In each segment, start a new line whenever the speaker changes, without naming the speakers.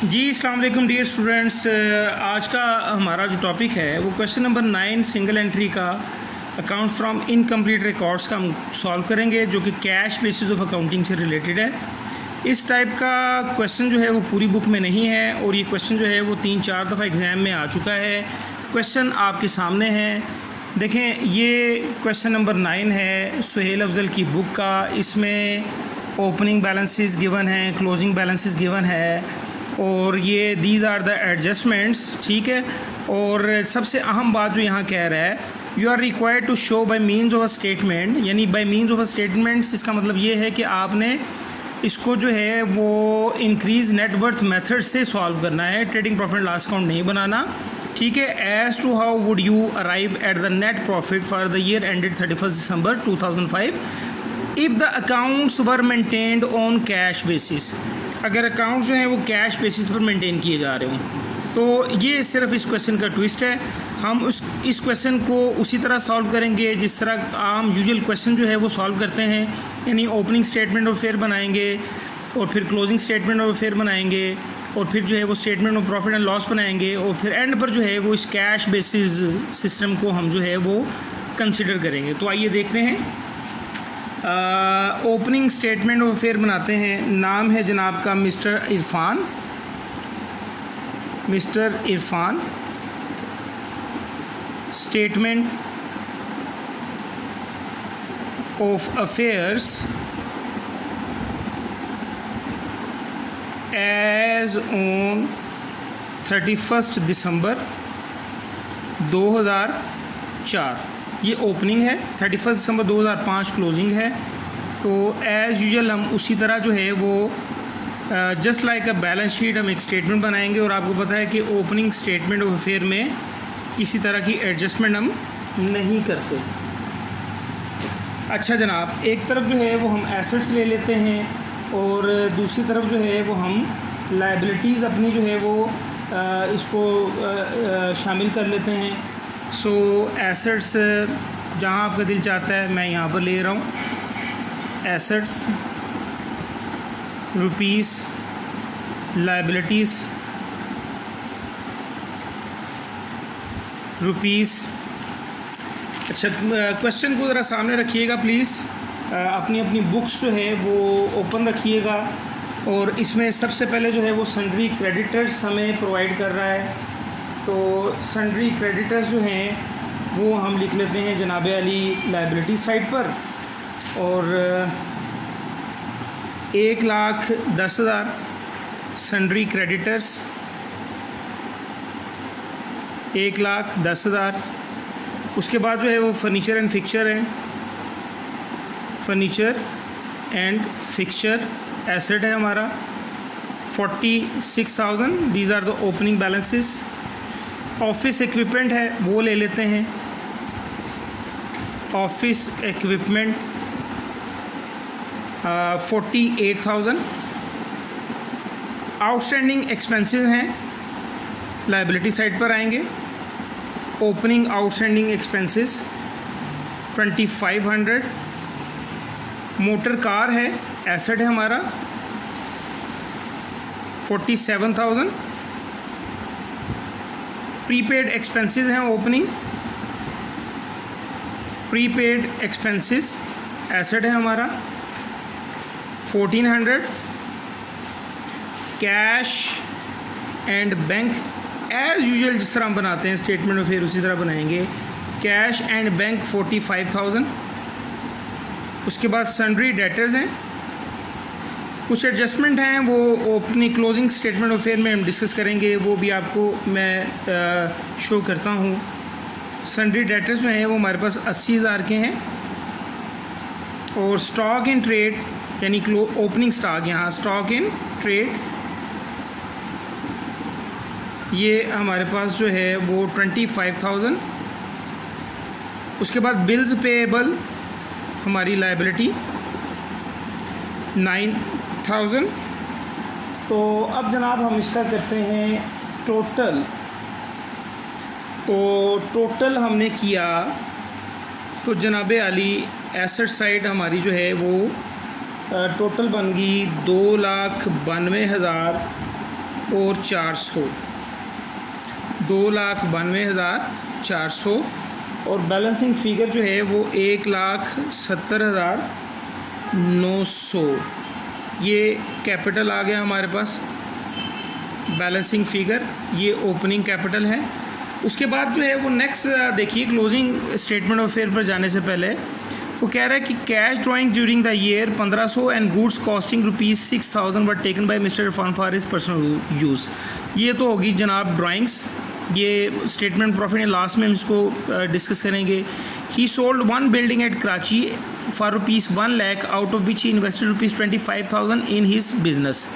जी अस्सलाम वालेकुम dear students. आज का हमारा जो टॉपिक है वो क्वेश्चन नंबर 9 सिंगल एंट्री का अकाउंट फ्रॉम इनकम्प्लीट रिकॉर्ड्स का हम सॉल्व करेंगे, जो कि कैश बेसिस ऑफ अकाउंटिंग से रिलेटेड है। इस टाइप का क्वेश्चन जो है वो पूरी बुक में नहीं है और ये क्वेश्चन जो है वो 3-4 दफ़ा एग्ज़ाम में आ चुका है। क्वेश्चन आपके सामने है, देखें। ये क्वेश्चन नंबर 9 है सुहेल अफजल की बुक का। इसमें ओपनिंग बैलेंसेस गिवन हैं, क्लोजिंग बैलेंसेस गिवन है और ये दीज आर द एडजस्टमेंट्स, ठीक है। और सबसे अहम बात जो यहाँ कह रहा है, you are required to show by means of a statement, यानी by means of a statements इसका मतलब ये है कि आपने इसको जो है वो इंक्रीज नेटवर्थ मेथड से सॉल्व करना है, ट्रेडिंग प्रॉफिट लॉस अकाउंट नहीं बनाना, ठीक है। As to how would you arrive at the net profit for the year ended 31 December 2005 if the accounts were maintained on cash basis. अगर account जो हैं वो कैश बेसिस पर मेंटेन किए जा रहे हों तो ये सिर्फ इस क्वेश्चन का ट्विस्ट है। हम इस क्वेश्चन को उसी तरह सॉल्व करेंगे जिस तरह आम यूजुअल क्वेश्चन जो है वो सॉल्व करते हैं, यानी ओपनिंग स्टेटमेंट ऑफ फेयर बनाएंगे और फिर क्लोजिंग स्टेटमेंट ऑफ फेयर बनाएंगे और फिर जो है वो statement of profit and loss बनाएंगे और फिर एंड पर जो है वो इस कैश बेसिस सिस्टम को हम जो है वो कंसिडर करेंगे। तो आइए देखते हैं। ओपनिंग स्टेटमेंट ऑफ फेयर बनाते हैं। नाम है जनाब का mister Irfan. Statement of affairs as on 31 December 2004, ये ओपनिंग है। 31 दिसंबर 2005 क्लोजिंग है। तो एज़ यूजुअल हम उसी तरह जो है वो just like a balance sheet हम एक स्टेटमेंट बनाएंगे और आपको पता है कि ओपनिंग स्टेटमेंट ऑफ अफेयर में किसी तरह की एडजस्टमेंट हम नहीं करते। अच्छा जनाब, एक तरफ जो है वो हम एसेट्स ले लेते हैं और दूसरी तरफ जो है वो हम लायबिलिटीज़ अपनी जो है वो इसको शामिल कर लेते हैं। सो एसेट्स जहाँ आपका दिल चाहता है मैं यहाँ पर ले रहा हूँ। Assets rupees, liabilities rupees. अच्छा, क्वेश्चन को ज़रा सामने रखिएगा प्लीज़। अपनी अपनी बुक्स जो है वो ओपन रखिएगा और इसमें सबसे पहले जो है वो सन्ड्री क्रेडिटर्स हमें प्रोवाइड कर रहा है। तो सन्ड्री क्रेडिटर्स जो हैं वो हम लिख लेते हैं जनाब अली लायबिलिटी साइड पर और 1,10,000 सन्ड्री क्रेडिटर्स, 1,10,000। उसके बाद जो है वो फर्नीचर एंड फिक्चर हैं। फर्नीचर एंड फिक्चर एसेट है हमारा 46,000। These are the opening balances. Office equipment है वो ले लेते हैं। Office equipment 48,000। आउटस्टैंडिंग एक्सपेंसेस हैं, लायबिलिटी साइड पर आएंगे। Opening outstanding expenses 2,500। Motor car है, एसेट है हमारा 47,000। प्रीपेड एक्सपेंसेस हैं ओपनिंग, प्रीपेड एक्सपेंसेस एसेट है हमारा 1,400। Cash and bank as usual जिस तरह हम बनाते हैं स्टेटमेंट ऑफ फेयर उसी तरह बनाएंगे। Cash and bank 45,000। उसके बाद सन्ड्री डेटर्स हैं। कुछ एडजस्टमेंट हैं वो opening closing statement of fair में हम डिस्कस करेंगे, वो भी आपको मैं शो करता हूँ। सन्ड्री डेटर्स जो हैं वो हमारे पास 80,000 के हैं और स्टॉक इन ट्रेड यानी ओपनिंग स्टॉक, यहाँ स्टॉक इन ट्रेड ये हमारे पास जो है वो 25,000। उसके बाद बिल्स पेएबल हमारी लायबिलिटी 9,000। तो अब जनाब हम इसका करते हैं टोटल। तो टोटल हमने किया तो जनाब अली एसेट साइड हमारी जो है वो टोटल बन गई 2,92,000 और 400, 2,92,400 और बैलेंसिंग फिगर जो है वो 1,70,900। ये कैपिटल आ गया हमारे पास बैलेंसिंग फिगर, ये ओपनिंग कैपिटल है। उसके बाद जो है वो नेक्स्ट देखिए, क्लोजिंग स्टेटमेंट ऑफ अफेयर पर जाने से पहले वो कह रहा है कि cash drawing during the year 1500 and goods costing ₹6,000 were taken by mister Irfan for his personal use. ये तो होगी जनाब ड्राइंग्स। ये स्टेटमेंट प्रॉफिट लास्ट में हम इसको डिस्कस करेंगे। He sold one building at Karachi for ₹1 lakh out of which he invested ₹25,000 in his business.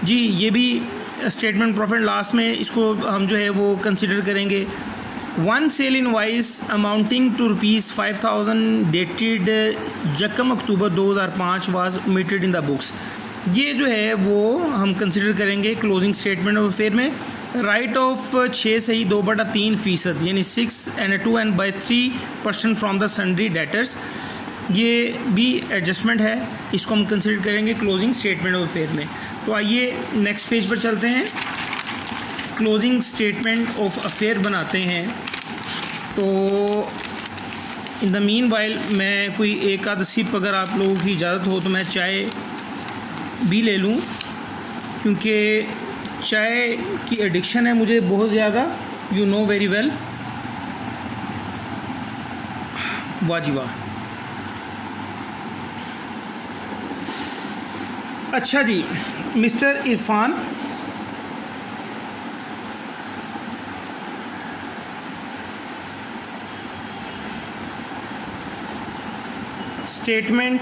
जी ये भी स्टेटमेंट प्रॉफिट लास्ट में इसको हम जो है वो कंसिडर करेंगे। One sale invoice amounting to ₹5,000 dated यकम October 2005 was omitted in the books. ये जो है वो हम कंसिडर करेंगे क्लोजिंग स्टेटमेंट ऑफ अफेयर में। राइट ऑफ 6 से ही 2/3% यानी 6.2/3% फ्रॉम द सन्ड्री डेटर्स, ये भी एडजस्टमेंट है, इसको हम कंसिडर करेंगे क्लोजिंग स्टेटमेंट ऑफ अफेयर में। तो आइए नेक्स्ट पेज पर चलते हैं, क्लोजिंग स्टेटमेंट ऑफ अफेयर बनाते हैं। तो इन द मीन वाइल मैं कोई एक आध सिप अगर आप लोगों की इजाज़त हो तो मैं चाय भी ले लूँ, क्योंकि चाय की एडिक्शन है मुझे बहुत ज़्यादा, यू नो वेरी वेल। वाह जी वाह। अच्छा जी, mister Irfan statement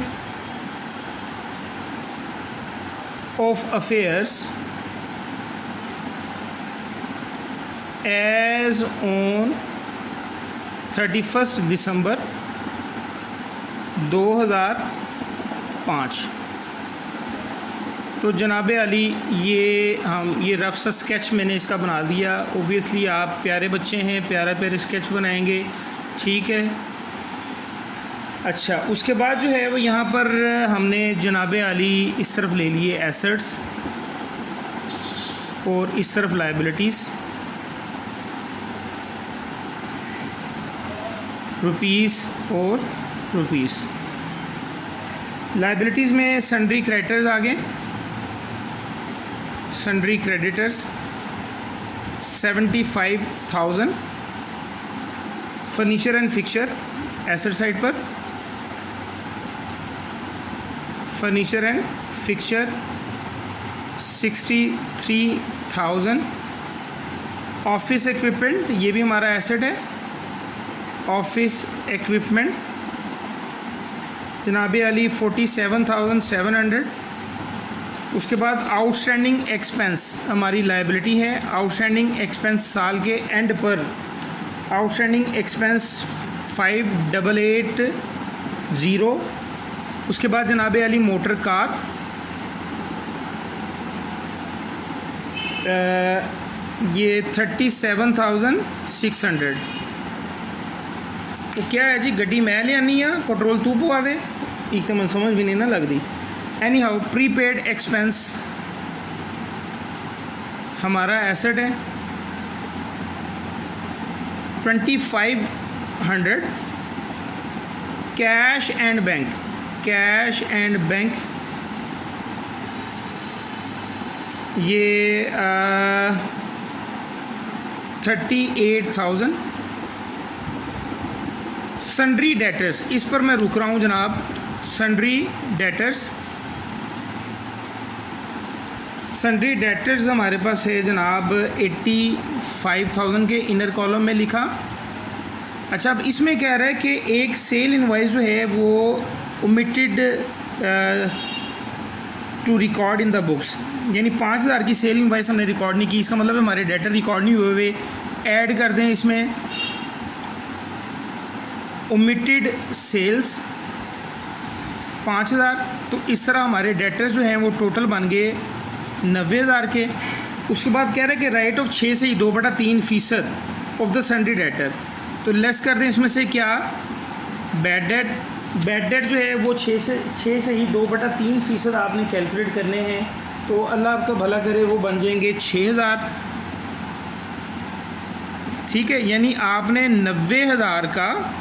of affairs as on 31 December 2005। तो जनाब अली ये रफ सा स्केच मैंने इसका बना दिया। ओबियसली आप प्यारे बच्चे हैं, प्यारे स्केच बनाएंगे, ठीक है। अच्छा, उसके बाद जो है वो यहाँ पर हमने जनाब अली इस तरफ ले लिए एसेट्स और इस तरफ लायबिलिटीज़, रुपीस और रुपीस। लायबिलिटीज़ में सन्ड्री क्रेडिटर्स आ गए, sundry creditors 75,000। Furniture and fixture asset side पर, furniture and fixture 63,000। Office equipment ये भी हमारा एसेट है, ऑफिस इक्विपमेंट जनाब अली 47,700। उसके बाद आउटस्टैंडिंग एक्सपेंस हमारी लायबिलिटी है। आउटस्टैंडिंग एक्सपेंस साल के एंड पर आउटस्टैंडिंग एक्सपेंस 5,880। उसके बाद जनाब अली मोटर कार ये 37,600। तो क्या है जी, गड्डी मैं ले आनी है, पेट्रोल तू पवा दे, एक तो मैं समझ भी नहीं ना लगती। एनी हाउ, प्रीपेड एक्सपेंस हमारा एसेट है 2,500। Cash and bank, cash and bank ये 38,000। सन्ड्री डेटर्स, इस पर मैं रुक रहा हूँ जनाब। सन्ड्री डेटर्स, सन्ड्री डेटर्स हमारे पास है जनाब 85,000 के इनर कॉलम में लिखा। अच्छा, अब इसमें कह रहा है कि एक सेल इनवॉइस जो है वो omitted to record in the books, यानी 5,000 की सेल इनवॉइस हमने रिकॉर्ड नहीं की। इसका मतलब हमारे डेटर रिकॉर्ड नहीं हुए हुए, ऐड कर दें इसमें ओमिटेड सेल्स 5,000। तो इस तरह हमारे डेटर्स जो हैं वो टोटल बन गए 90,000 के। उसके बाद कह रहे हैं कि राइट ऑफ 6 से ही 2/3% ऑफ द सन्ड्री डेटर। तो लेस कर दें इसमें से क्या, बैड डेट। बैड डेट जो है वो 6 से ही 2/3% आपने कैलकुलेट करने हैं। तो अल्लाह आपका भला करे, वो बन जाएंगे 6000। ठीक है, यानी आपने 90,000 का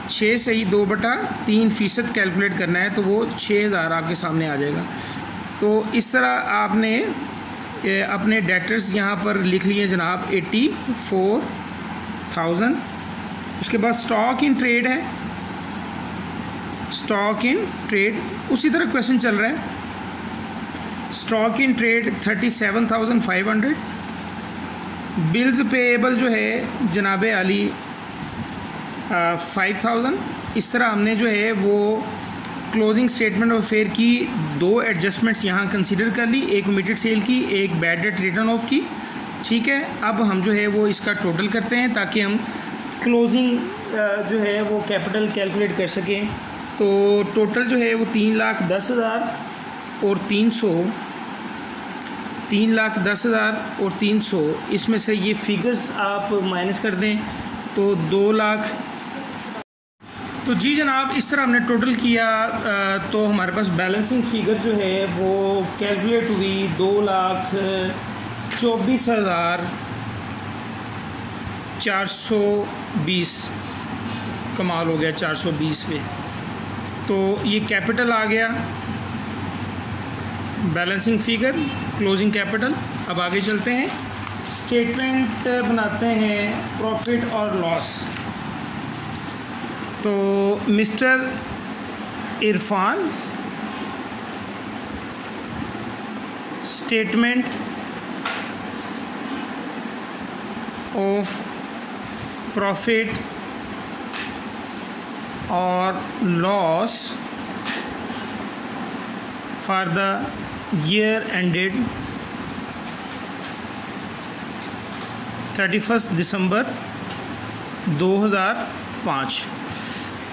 6 से ही 2/3% कैलकुलेट करना है, तो वो 6000 आपके सामने आ जाएगा। तो इस तरह आपने अपने डेटर्स यहाँ पर लिख लिए जनाब 84,000। उसके बाद स्टॉक इन ट्रेड है, स्टॉक इन ट्रेड उसी तरह क्वेश्चन चल रहा है। Stock in trade 37,500। Bills payable जो है जनाब अली 5,000। इस तरह हमने जो है वो क्लोजिंग स्टेटमेंट ऑफ फेयर की 2 एडजस्टमेंट्स यहाँ कंसीडर कर ली, एक ओमिटेड सेल की, एक बैड डेट रिटर्न ऑफ की। ठीक है, अब हम जो है वो इसका टोटल करते हैं ताकि हम क्लोजिंग जो है वो कैपिटल कैलकुलेट कर सकें। तो टोटल जो है वो 3,10,000 और 300, 3,10,000 और 300, इसमें से ये फिगर्स आप माइनस कर दें तो 2 लाख। तो जी जनाब, इस तरह हमने टोटल किया तो हमारे पास बैलेंसिंग फ़िगर जो है वो कैलकुलेट हुई 2,24,420। कमाल हो गया 420 पे। तो ये कैपिटल आ गया, बैलेंसिंग फ़िगर, क्लोजिंग कैपिटल। अब आगे चलते हैं, स्टेटमेंट बनाते हैं प्रॉफिट और लॉस। तो mister Irfan statement of profit और loss for the year ended 31 December 2005।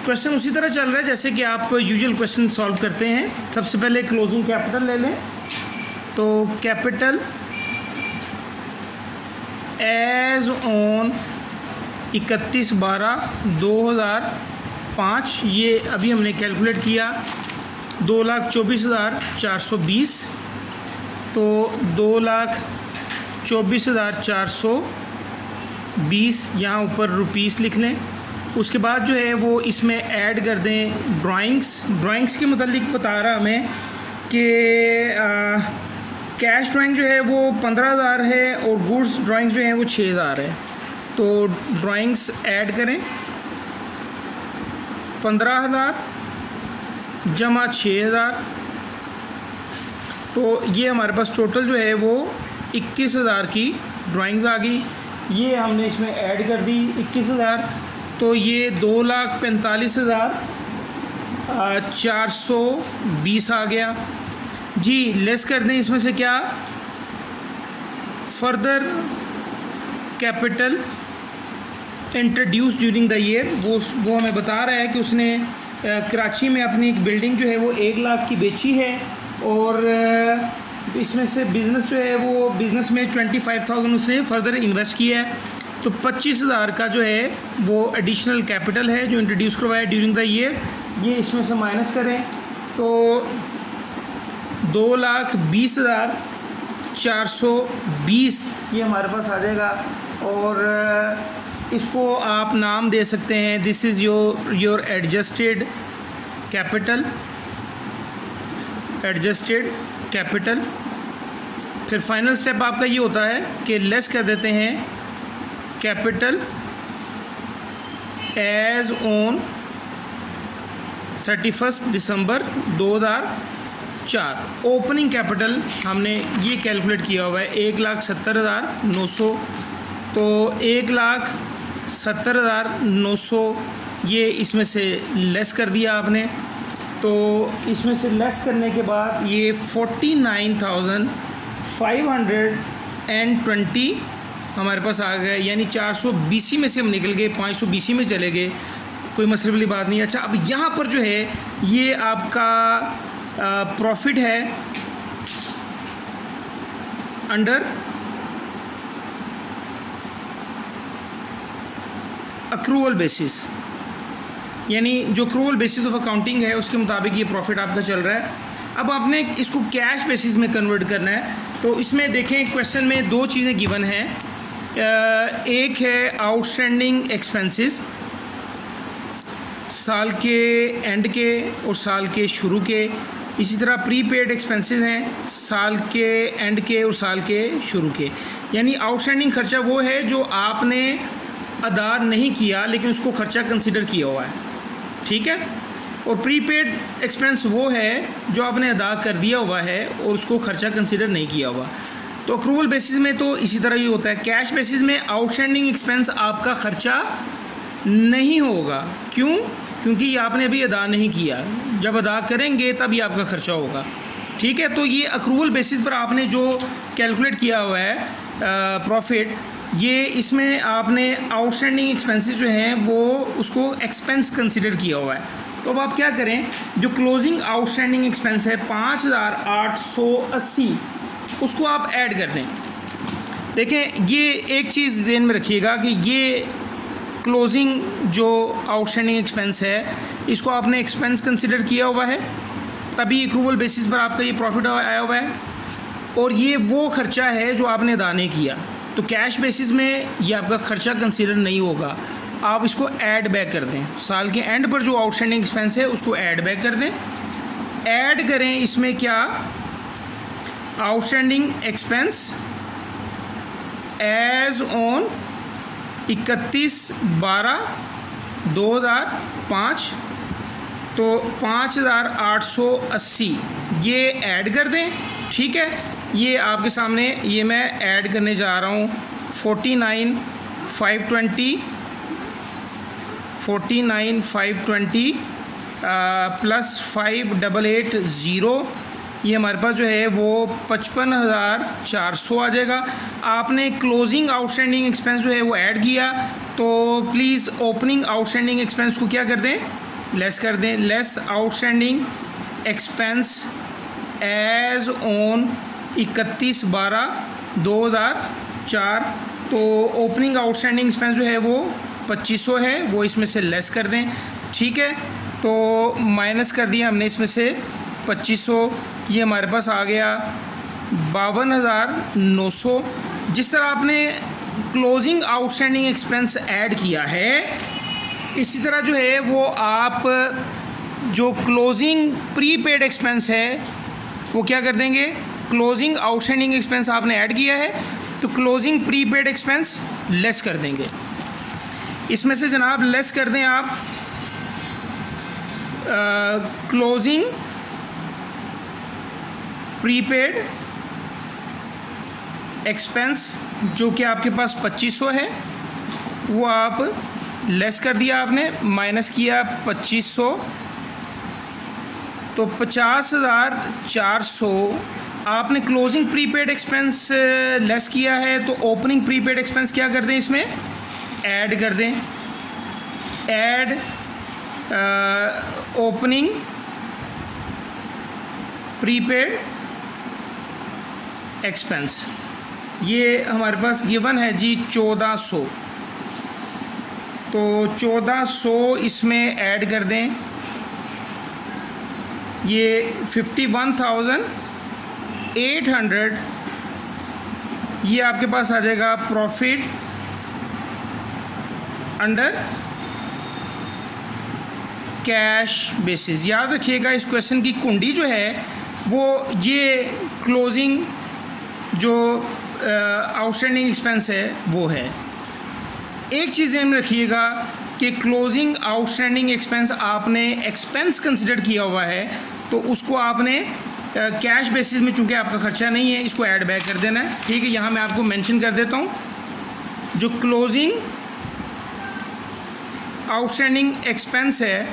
Question उसी तरह चल रहा है जैसे कि आप यूजुअल क्वेश्चन सॉल्व करते हैं। सबसे पहले क्लोजिंग कैपिटल ले लें। तो कैपिटल एज ऑन 31/12/2005, ये अभी हमने कैलकुलेट किया 2,24,420। तो 2,24,420 यहाँ ऊपर रुपीस लिख लें। उसके बाद जो है वो इसमें ऐड कर दें ड्राइंग्स के मुतालिक बता रहा हमें कि कैश ड्राइंग जो है वो 15,000 है और गुड्स ड्राइंग्स जो हैं वो 6,000 है। तो ड्राइंग्स ऐड करें 15,000 जमा 6,000, तो ये हमारे पास टोटल जो है वो 21,000 की ड्राइंग्स आ गई। ये हमने इसमें ऐड कर दी 21,000, तो ये 2,45,420 आ गया जी। लेस कर दें इसमें से क्या, further capital introduce during the year. वो हमें बता रहा है कि उसने कराची में अपनी एक बिल्डिंग जो है वो 1 लाख की बेची है और इसमें से बिज़नेस जो है वो बिज़नेस में 25,000 उसने फर्दर इन्वेस्ट किया है। तो 25,000 का जो है वो एडिशनल कैपिटल है जो इंट्रोड्यूस करवाया ड्यूरिंग द ईयर। ये इसमें से माइनस करें तो 2,20,420 ये हमारे पास आ जाएगा। और इसको आप नाम दे सकते हैं, this is your adjusted capital. फिर फाइनल स्टेप आपका ये होता है कि लेस कर देते हैं capital as on 31 December 2004। Opening capital हमने ये कैलकुलेट किया हुआ है 1,70,900। तो 1,70,900 ये इसमें से लेस कर दिया आपने। तो इसमें से लेस करने के बाद ये 49,520 हमारे पास आ गए, यानी 420 में से हम निकल गए, 520 में चले गए, कोई मसले वाली बात नहीं। अच्छा, अब यहाँ पर जो है ये आपका प्रॉफिट है अंडर अक्रूवल बेसिस, यानी जो अक्रूवल बेसिस ऑफ अकाउंटिंग है उसके मुताबिक ये प्रॉफिट आपका चल रहा है। अब आपने इसको कैश बेसिस में कन्वर्ट करना है। तो इसमें देखें क्वेश्चन में दो चीज़ें गिवन हैं, एक है आउटस्टैंडिंग एक्सपेंसेस साल के एंड के और साल के शुरू के, इसी तरह प्रीपेड एक्सपेंसेस हैं साल के एंड के और साल के शुरू के। यानी आउटस्टैंडिंग खर्चा वो है जो आपने अदा नहीं किया लेकिन उसको खर्चा कंसिडर किया हुआ है, ठीक है। और प्रीपेड एक्सपेंस वो है जो आपने अदा कर दिया हुआ है और उसको खर्चा कंसिडर नहीं किया हुआ। तो अक्रूवल बेसिस में तो इसी तरह ही होता है। कैश बेसिस में आउटस्टैंडिंग एक्सपेंस आपका खर्चा नहीं होगा, क्यों? क्योंकि ये आपने अभी अदा नहीं किया, जब अदा करेंगे तब ये आपका खर्चा होगा, ठीक है। तो ये अक्रूवल बेसिस पर आपने जो कैलकुलेट किया हुआ है प्रॉफिट, ये इसमें आपने आउटस्टैंडिंग एक्सपेंसेस जो हैं वो उसको एक्सपेंस कंसिडर किया हुआ है। तो अब आप क्या करें, जो क्लोजिंग आउटस्टैंडिंग एक्सपेंस है 5880 उसको आप ऐड कर दें। देखें, ये एक चीज़ ध्यान में रखिएगा कि ये क्लोजिंग जो आउटस्टैंडिंग एक्सपेंस है इसको आपने एक्सपेंस कंसिडर किया हुआ है, तभी अक्रूवल बेसिस पर आपका ये प्रॉफिट आया हुआ है, और ये वो खर्चा है जो आपने अदा नहीं किया। तो कैश बेसिस में ये आपका खर्चा कंसिडर नहीं होगा, आप इसको ऐड बैक कर दें। साल के एंड पर जो आउटस्टैंडिंग एक्सपेंस है उसको ऐड बैक कर दें। ऐड करें इसमें क्या, आउटस्टैंडिंग एक्सपेंस एज ऑन 31/12/2005, तो 5880 ये ऐड कर दें, ठीक है। ये आपके सामने ये मैं ऐड करने जा रहा हूँ 49,520 प्लस 5880, ये हमारे पास जो है वो 55,400 आ जाएगा। आपने क्लोजिंग आउटस्टैंडिंग एक्सपेंस जो है वो ऐड किया, तो प्लीज़ ओपनिंग आउटस्टैंडिंग एक्सपेंस को क्या कर दें, लेस कर दें। Less outstanding expense as on 31/12/2004, तो ओपनिंग आउटस्टैंडिंग एक्सपेंस जो है वो 2500 है, वो इसमें से लेस कर दें, ठीक है। तो माइनस कर दिया हमने इसमें से 2500, ये हमारे पास आ गया 52,900। जिस तरह आपने क्लोजिंग आउटस्टैंडिंग एक्सपेंस ऐड किया है, इसी तरह जो है वो आप जो क्लोजिंग प्रीपेड एक्सपेंस है वो क्या कर देंगे, क्लोजिंग आउटस्टैंडिंग एक्सपेंस आपने ऐड किया है तो क्लोजिंग प्रीपेड एक्सपेंस लेस कर देंगे। इसमें से जनाब लेस कर दें आप क्लोजिंग प्रीपेड एक्सपेंस जो कि आपके पास 2500 है, वो आप लेस कर दिया, आपने माइनस किया 2500, तो 50,400 आपने क्लोजिंग प्रीपेड एक्सपेंस लेस किया है, तो ओपनिंग प्रीपेड एक्सपेंस क्या कर दें, इसमें ऐड कर दें। ऐड ओपनिंग प्रीपेड एक्सपेंस, ये हमारे पास गिवन है जी 1400, तो 1400 इसमें ऐड कर दें, ये 51,800 ये आपके पास आ जाएगा प्रॉफिट अंडर कैश बेसिस। याद रखिएगा इस क्वेश्चन की कुंडी जो है वो ये क्लोजिंग जो आउटस्टैंडिंग एक्सपेंस है वो है। एक चीज़ ध्यान में रखिएगा कि क्लोजिंग आउटस्टैंडिंग एक्सपेंस आपने एक्सपेंस कंसिडर किया हुआ है, तो उसको आपने कैश बेसिस में, चूंकि आपका खर्चा नहीं है, इसको ऐड बैक कर देना है, ठीक है। यहाँ मैं आपको मेंशन कर देता हूँ, जो क्लोजिंग आउटस्टैंडिंग एक्सपेंस है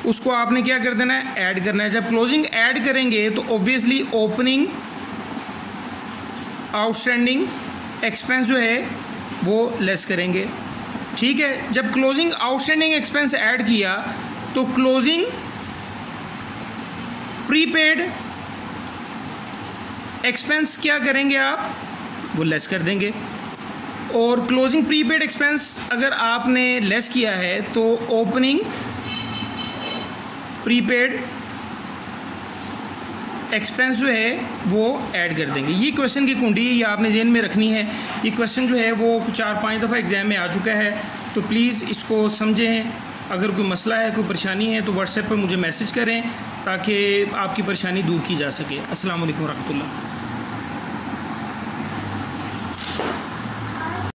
उसको आपने क्या कर देना है, ऐड करना है। जब क्लोजिंग ऐड करेंगे तो ऑब्वियसली ओपनिंग आउटस्टैंडिंग एक्सपेंस जो है वो लेस करेंगे, ठीक है। जब क्लोजिंग आउटस्टैंडिंग एक्सपेंस ऐड किया तो क्लोजिंग प्रीपेड एक्सपेंस क्या करेंगे आप, वो लेस कर देंगे। और क्लोजिंग प्रीपेड एक्सपेंस अगर आपने लेस किया है तो ओपनिंग प्रीपेड एक्सपेंस जो है वो ऐड कर देंगे। ये क्वेश्चन की कुंडी ये आपने जेहन में रखनी है। ये क्वेश्चन जो है वो 4-5 दफ़ा एग्ज़ाम में आ चुका है, तो प्लीज़ इसको समझें। अगर कोई मसला है, कोई परेशानी है तो व्हाट्सएप पर मुझे मैसेज करें ताकि आपकी परेशानी दूर की जा सके। अस्सलाम वालेकुम रहमतुल्लाह।